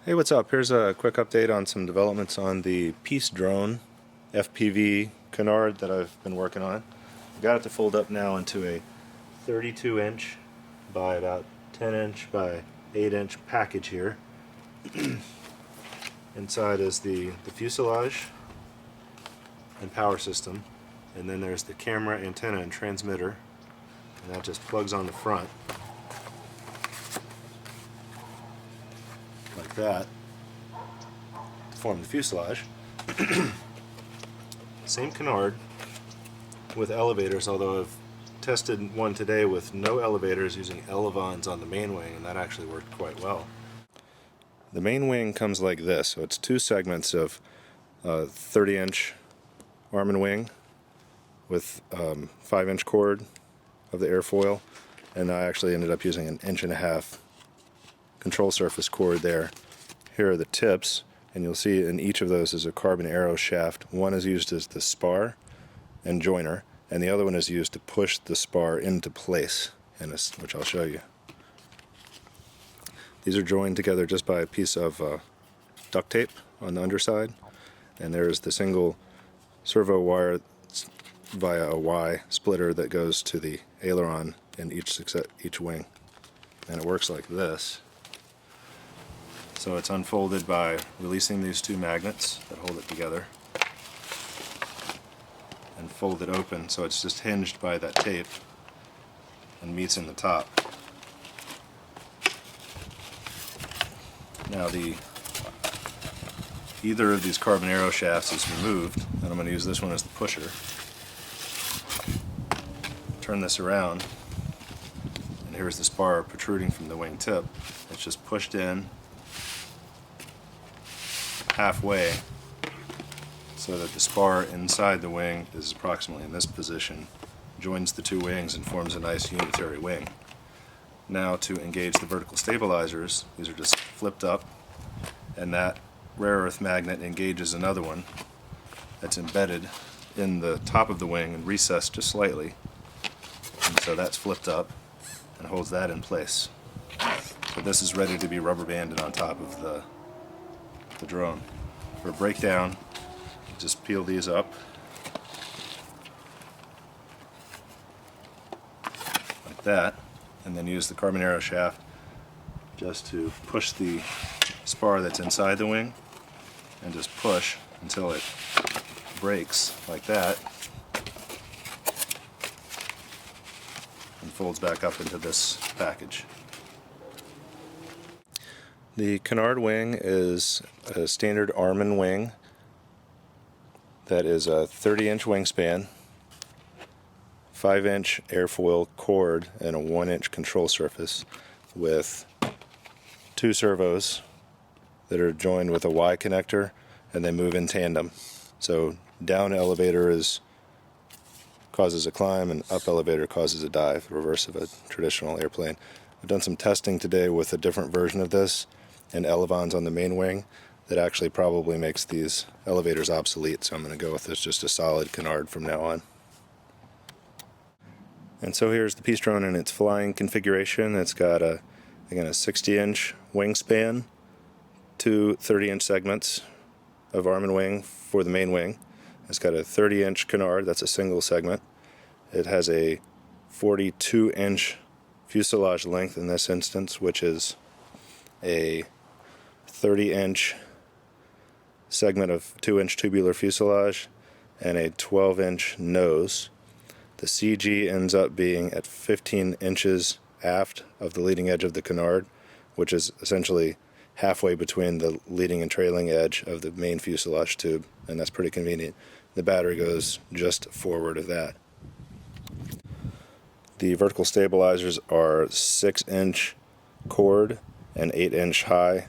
Hey, what's up? Here's a quick update on some developments on the Peace Drone FPV canard that I've been working on. I got it to fold up now into a 32-inch by about 10-inch by 8-inch package here. Inside is the fuselage and power system, and then there's the camera, antenna, and transmitter, and that just plugs on the front like that to form the fuselage. Same canard with elevators, although I've tested one today with no elevators using elevons on the main wing, and that actually worked quite well. The main wing comes like this, so it's two segments of 30-inch Armin Wing with 5-inch cord of the airfoil, and I actually ended up using an 1.5-inch control surface cord there. Here are the tips, and you'll see in each of those is a carbon arrow shaft. One is used as the spar and joiner, and the other one is used to push the spar into place, which I'll show you. These are joined together just by a piece of duct tape on the underside, and there's the single servo wire via a Y splitter that goes to the aileron in each wing, and it works like this. So it's unfolded by releasing these two magnets that hold it together and fold it open, so it's just hinged by that tape and meets in the top. Now either of these carbon arrow shafts is removed, and I'm going to use this one as the pusher. Turn this around, and here's the spar protruding from the wing tip. It's just pushed in halfway so that the spar inside the wing is approximately in this position, joins the two wings and forms a nice unitary wing. Now to engage the vertical stabilizers, these are just flipped up, and that rare earth magnet engages another one that's embedded in the top of the wing and recessed just slightly, and so that's flipped up and holds that in place. So this is ready to be rubber banded on top of the drone. For breakdown, just peel these up like that, and then use the carbon arrow shaft just to push the spar that's inside the wing, and just push until it breaks like that and folds back up into this package. The canard wing is a standard Armin wing that is a 30-inch wingspan, 5-inch airfoil cord, and a 1-inch control surface with two servos that are joined with a Y connector, and they move in tandem. So down elevator causes a climb, and up elevator causes a dive, the reverse of a traditional airplane. I've done some testing today with a different version of this and elevons on the main wing that actually probably makes these elevators obsolete, so I'm going to go with this just a solid canard from now on. And so here's the Peace Drone in its flying configuration. It's got again a 60-inch wingspan, two 30-inch segments of Armin Wing for the main wing. It's got a 30-inch canard, that's a single segment. It has a 42-inch fuselage length in this instance, which is a 30-inch segment of 2-inch tubular fuselage and a 12-inch nose. The CG ends up being at 15 inches aft of the leading edge of the canard, which is essentially halfway between the leading and trailing edge of the main fuselage tube, and that's pretty convenient. The battery goes just forward of that. The vertical stabilizers are 6-inch cord and 8-inch high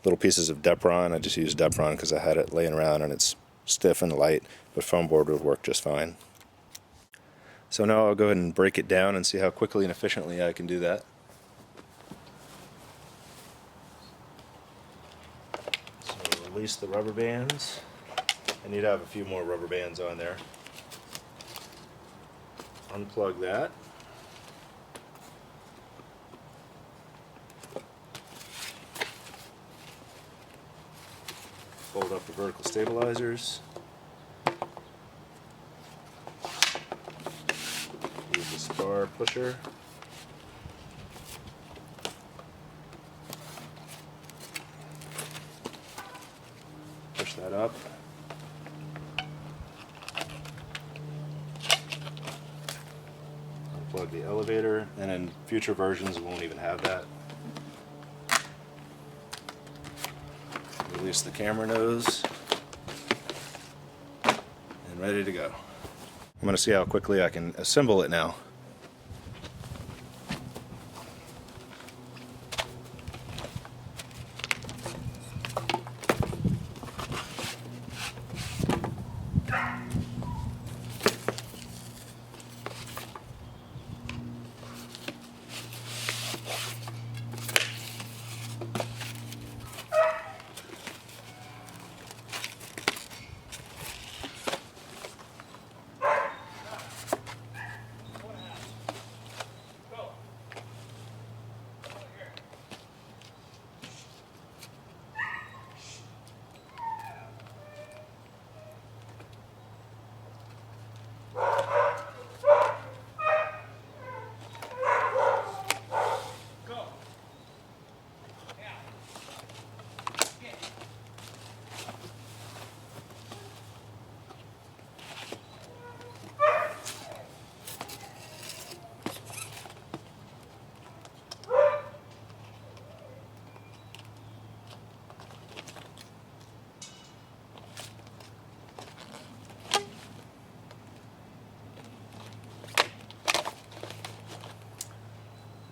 little pieces of Depron. I just used Depron because I had it laying around and it's stiff and light, but foamboard would work just fine. So now I'll go ahead and break it down and see how quickly and efficiently I can do that. So release the rubber bands. I need to have a few more rubber bands on there. Unplug that. Fold up the vertical stabilizers. Use the spar pusher. Push that up. Unplug the elevator, and in future versions we won't even have that. Release the camera nose, and ready to go. I'm going to see how quickly I can assemble it now.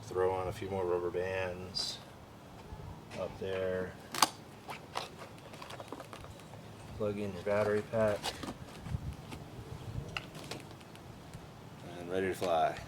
Throw on a few more rubber bands up there. Plug in your battery pack. And ready to fly.